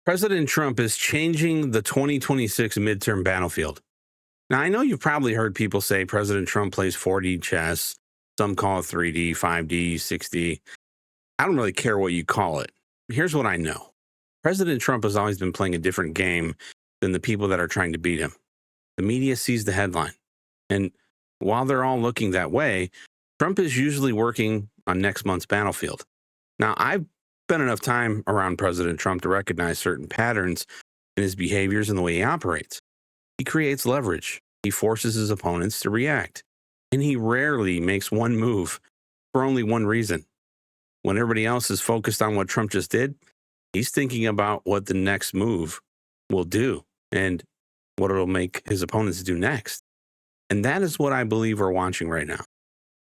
President Trump is changing the 2026 midterm battlefield. Now, I know you've probably heard people say President Trump plays 4D chess. Some call it 3D, 5D, 6D. I don't really care what you call it. Here's what I know. President Trump has always been playing a different game than the people that are trying to beat him. The media sees the headline. And while they're all looking that way, Trump is usually working on next month's battlefield. Now, I've spent enough time around President Trump to recognize certain patterns in his behaviors and the way he operates. He creates leverage. He forces his opponents to react. And he rarely makes one move for only one reason. When everybody else is focused on what Trump just did, he's thinking about what the next move will do and what it'll make his opponents do next. And that is what I believe we're watching right now.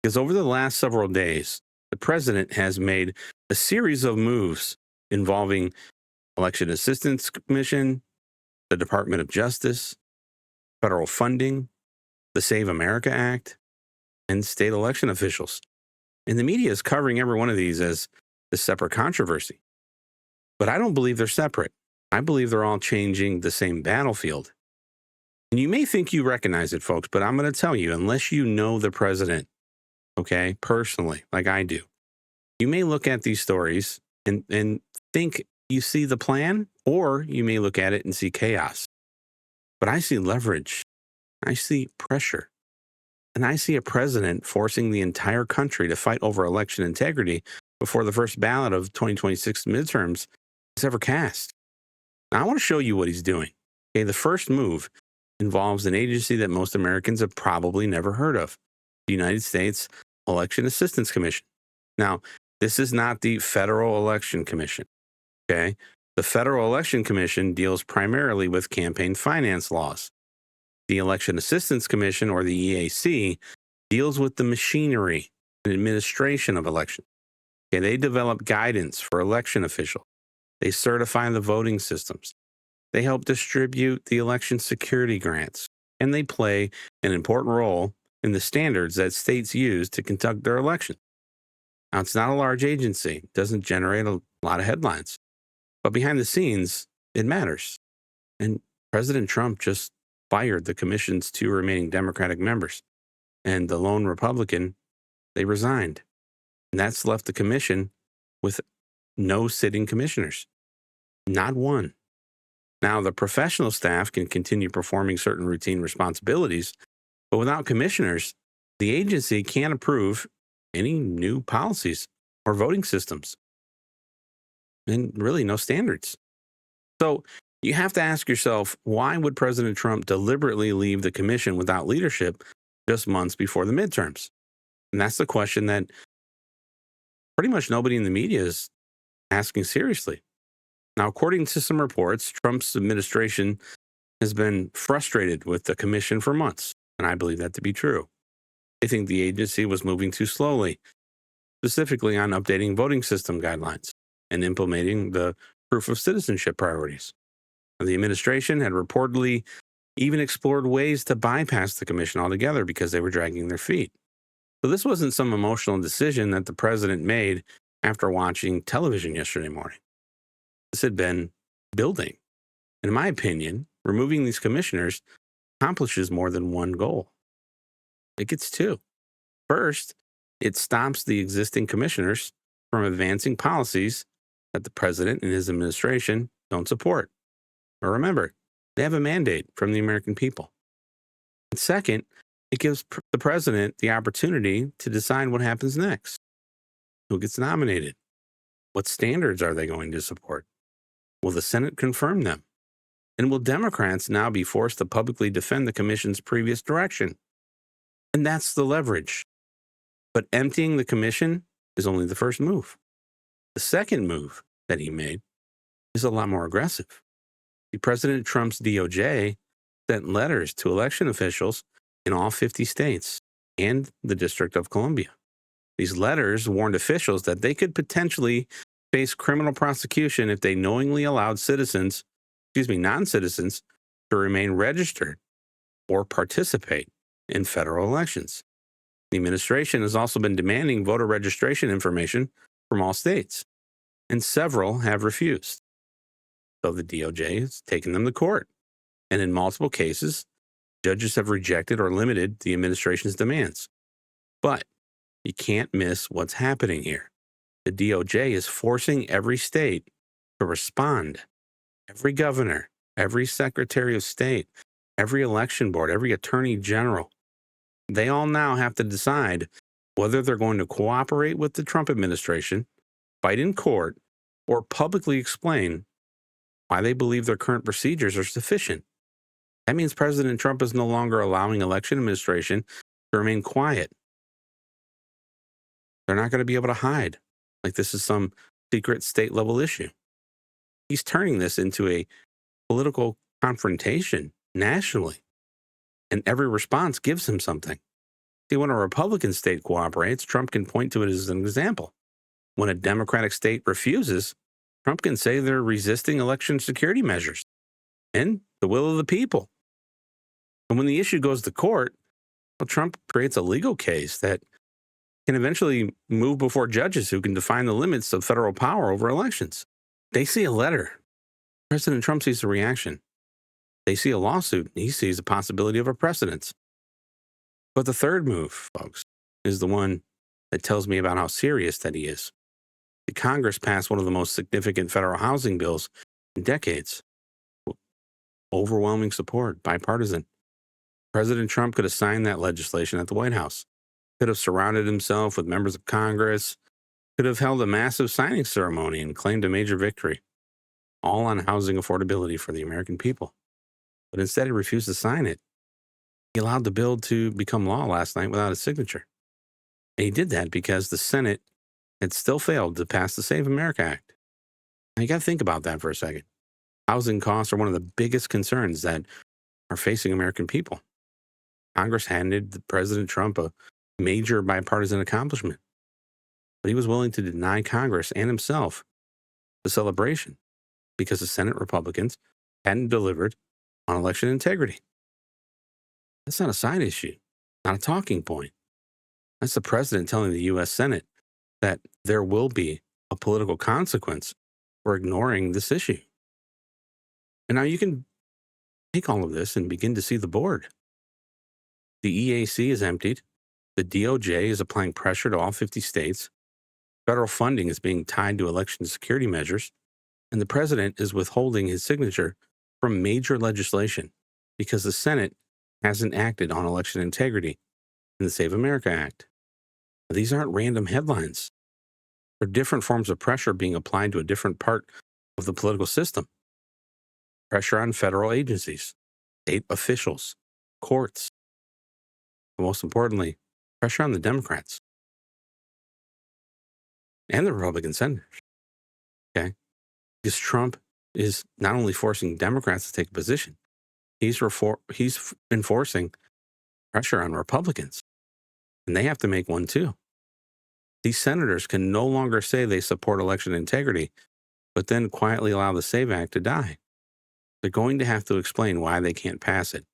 Because over the last several days, the president has made a series of moves involving Election Assistance Commission, the Department of Justice, federal funding, the Save America Act, and state election officials. And the media is covering every one of these as a separate controversy. But I don't believe they're separate. I believe they're all changing the same battlefield. And you may think you recognize it, folks, but I'm going to tell you, unless you know the president, okay, personally, like I do, you may look at these stories and think you see the plan, or you may look at it and see chaos. But I see leverage. I see pressure. And I see a president forcing the entire country to fight over election integrity before the first ballot of 2026 midterms is ever cast. Now, I want to show you what he's doing. Okay, the first move involves an agency that most Americans have probably never heard of, the United States Election Assistance Commission. Now, this is not the Federal Election Commission, okay? The Federal Election Commission deals primarily with campaign finance laws. The Election Assistance Commission, or the EAC, deals with the machinery and administration of elections. Okay, they develop guidance for election officials. They certify the voting systems. They help distribute the election security grants, and they play an important role in the standards that states use to conduct their elections. Now, it's not a large agency. It doesn't generate a lot of headlines. But behind the scenes, it matters. And President Trump just fired the commission's 2 remaining Democratic members. And the lone Republican, they resigned. And that's left the commission with no sitting commissioners. Not one. Now, the professional staff can continue performing certain routine responsibilities, but without commissioners, the agency can't approve any new policies or voting systems. And really, no standards. So you have to ask yourself, why would President Trump deliberately leave the commission without leadership just months before the midterms? And that's the question that pretty much nobody in the media is asking seriously. Now, according to some reports, Trump's administration has been frustrated with the commission for months, and I believe that to be true. They think the agency was moving too slowly, specifically on updating voting system guidelines and implementing the proof of citizenship priorities. The administration had reportedly even explored ways to bypass the commission altogether because they were dragging their feet. So this wasn't some emotional decision that the president made after watching television yesterday morning. This had been building. And in my opinion, removing these commissioners accomplishes more than one goal. It gets 2. First, it stops the existing commissioners from advancing policies that the president and his administration don't support. But remember, they have a mandate from the American people. And second, it gives the president the opportunity to decide what happens next. Who gets nominated? What standards are they going to support? Will the Senate confirm them? And will Democrats now be forced to publicly defend the commission's previous direction? And that's the leverage. But emptying the commission is only the first move. The second move that he made is a lot more aggressive. President Trump's DOJ sent letters to election officials in all 50 states and the District of Columbia. These letters warned officials that they could potentially face criminal prosecution if they knowingly allowed non-citizens to remain registered or participate in federal elections. The administration has also been demanding voter registration information from all states, and several have refused. So the DOJ has taken them to court. And in multiple cases, judges have rejected or limited the administration's demands. But you can't miss what's happening here. The DOJ is forcing every state to respond. Every governor, every secretary of state, every election board, every attorney general, they all now have to decide whether they're going to cooperate with the Trump administration, fight in court, or publicly explain why they believe their current procedures are sufficient. That means President Trump is no longer allowing election administration to remain quiet. They're not going to be able to hide like this is some secret state level issue. He's turning this into a political confrontation nationally, and every response gives him something. See, when a Republican state cooperates, Trump can point to it as an example. When a Democratic state refuses, Trump can say they're resisting election security measures and the will of the people. And when the issue goes to court, well, Trump creates a legal case that can eventually move before judges who can define the limits of federal power over elections. They see a letter. President Trump sees a reaction. They see a lawsuit. He sees a possibility of a precedent. But the third move, folks, is the one that tells me about how serious that he is. The Congress passed one of the most significant federal housing bills in decades. Overwhelming support, bipartisan. President Trump could have signed that legislation at the White House, could have surrounded himself with members of Congress, could have held a massive signing ceremony and claimed a major victory, all on housing affordability for the American people. But instead, he refused to sign it. He allowed the bill to become law last night without a signature. And he did that because the Senate had still failed to pass the Save America Act. Now, you got to think about that for a second. Housing costs are one of the biggest concerns that are facing American people. Congress handed President Trump a major bipartisan accomplishment, but he was willing to deny Congress and himself the celebration because the Senate Republicans hadn't delivered on election integrity. That's not a side issue, not a talking point. That's the president telling the U.S. Senate that there will be a political consequence for ignoring this issue. And now you can take all of this and begin to see the board. The EAC is emptied. The DOJ is applying pressure to all 50 states. Federal funding is being tied to election security measures. And the president is withholding his signature from major legislation because the Senate hasn't acted on election integrity in the Save America Act. Now, these aren't random headlines. They're different forms of pressure being applied to a different part of the political system. Pressure on federal agencies, state officials, courts, but most importantly, pressure on the Democrats and the Republican senators. Okay? Because Trump is not only forcing Democrats to take a position, he's enforcing pressure on Republicans, and they have to make one too. These senators can no longer say they support election integrity, but then quietly allow the SAVE Act to die. They're going to have to explain why they can't pass it.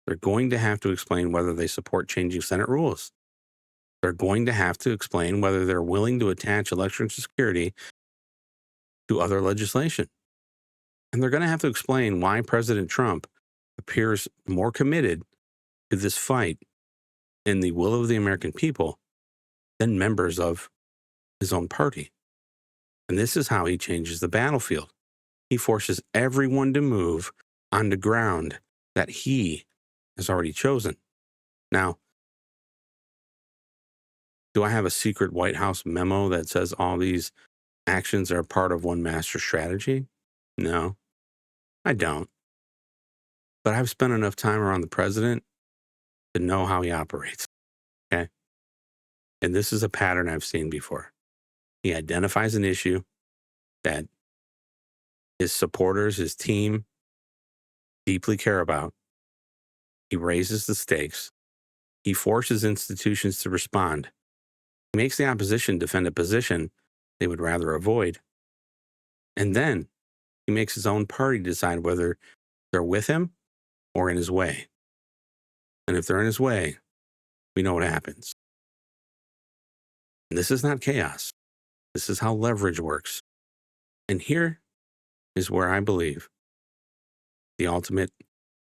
They're going to have to explain whether they support changing Senate rules. They're going to have to explain whether they're willing to attach election security to other legislation. And they're going to have to explain why President Trump appears more committed to this fight in the will of the American people than members of his own party. And this is how he changes the battlefield. He forces everyone to move on the ground that he has already chosen. Now, do I have a secret White House memo that says all these actions are part of one master strategy? No, I don't. But I've spent enough time around the president to know how he operates. Okay? And this is a pattern I've seen before. He identifies an issue that his supporters, his team deeply care about. He raises the stakes. He forces institutions to respond. He makes the opposition defend a position they would rather avoid. And then he makes his own party decide whether they're with him or in his way. And if they're in his way, we know what happens. And this is not chaos. This is how leverage works. And here is where I believe the ultimate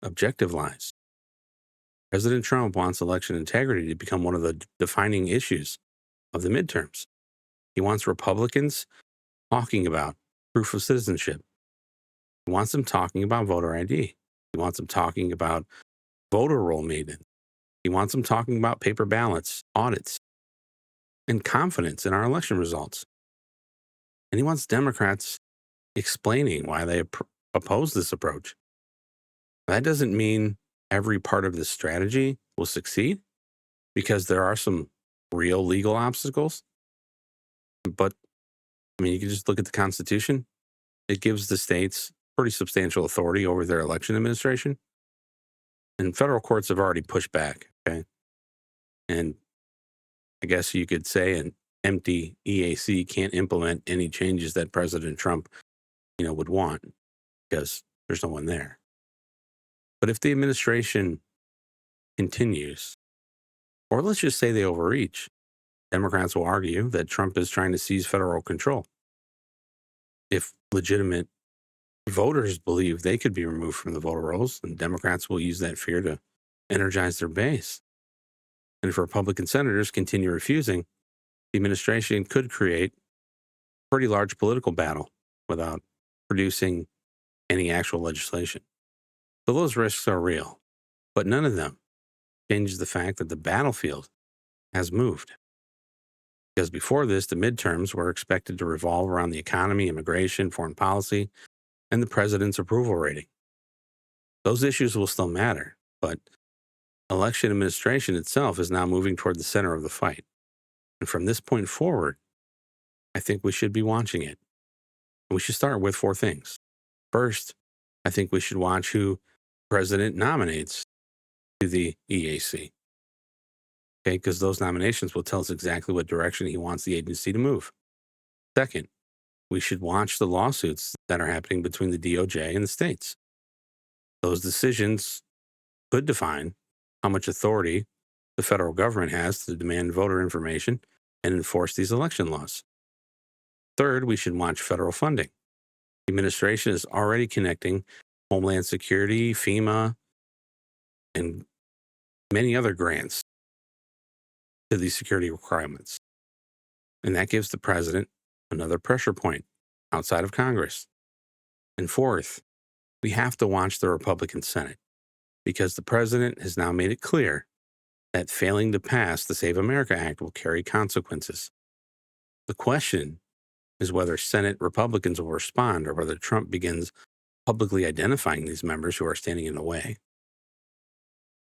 objective lies. President Trump wants election integrity to become one of the defining issues of the midterms. He wants Republicans talking about proof of citizenship. He wants them talking about voter ID. He wants them talking about voter roll maidens. He wants them talking about paper ballots, audits, and confidence in our election results. And he wants Democrats explaining why they oppose this approach. That doesn't mean every part of this strategy will succeed, because there are some real legal obstacles. But I mean, you can just look at the Constitution. It gives the states pretty substantial authority over their election administration. And federal courts have already pushed back. Okay. And I guess you could say an empty EAC can't implement any changes that President Trump, would want, because there's no one there. But if the administration continues, or let's just say they overreach, Democrats will argue that Trump is trying to seize federal control. If legitimate voters believe they could be removed from the voter rolls, then Democrats will use that fear to energize their base. And if Republican senators continue refusing, the administration could create a pretty large political battle without producing any actual legislation. So those risks are real, but none of them changes the fact that the battlefield has moved. Because before this, the midterms were expected to revolve around the economy, immigration, foreign policy, and the president's approval rating. Those issues will still matter, but election administration itself is now moving toward the center of the fight. And from this point forward, I think we should be watching it. We should start with 4 things. First, I think we should watch who the president nominates to the EAC. Okay, because those nominations will tell us exactly what direction he wants the agency to move. Second, we should watch the lawsuits that are happening between the DOJ and the states. Those decisions could define how much authority the federal government has to demand voter information and enforce these election laws. Third, we should watch federal funding. The administration is already connecting Homeland Security, FEMA, and many other grants to these security requirements. And that gives the president another pressure point outside of Congress. And fourth, we have to watch the Republican Senate, because the president has now made it clear that failing to pass the Save America Act will carry consequences. The question is whether Senate Republicans will respond, or whether Trump begins publicly identifying these members who are standing in the way.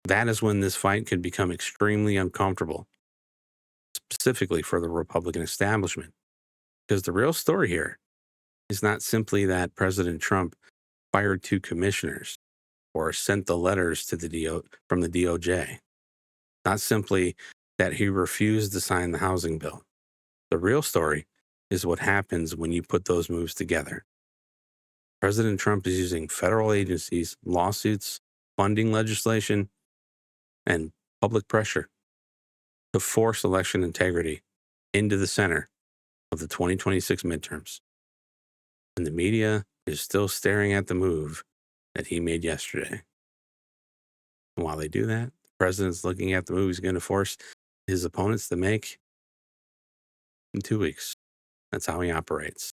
That is when this fight could become extremely uncomfortable, specifically for the Republican establishment. Because the real story here is not simply that President Trump fired 2 commissioners or sent the letters to from the DOJ. Not simply that he refused to sign the housing bill. The real story is what happens when you put those moves together. President Trump is using federal agencies, lawsuits, funding legislation, and public pressure to force election integrity into the center of the 2026 midterms. And the media is still staring at the move that he made yesterday. And while they do that, the president's looking at the move he's going to force his opponents to make in 2 weeks. That's how he operates.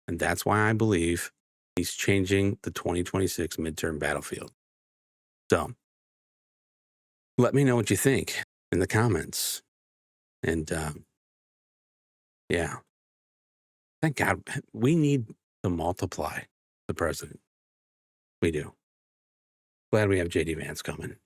And that's why I believe he's changing the 2026 midterm battlefield. So let me know what you think in the comments. And yeah, thank God we need to multiply the president. We do. Glad we have JD Vance coming.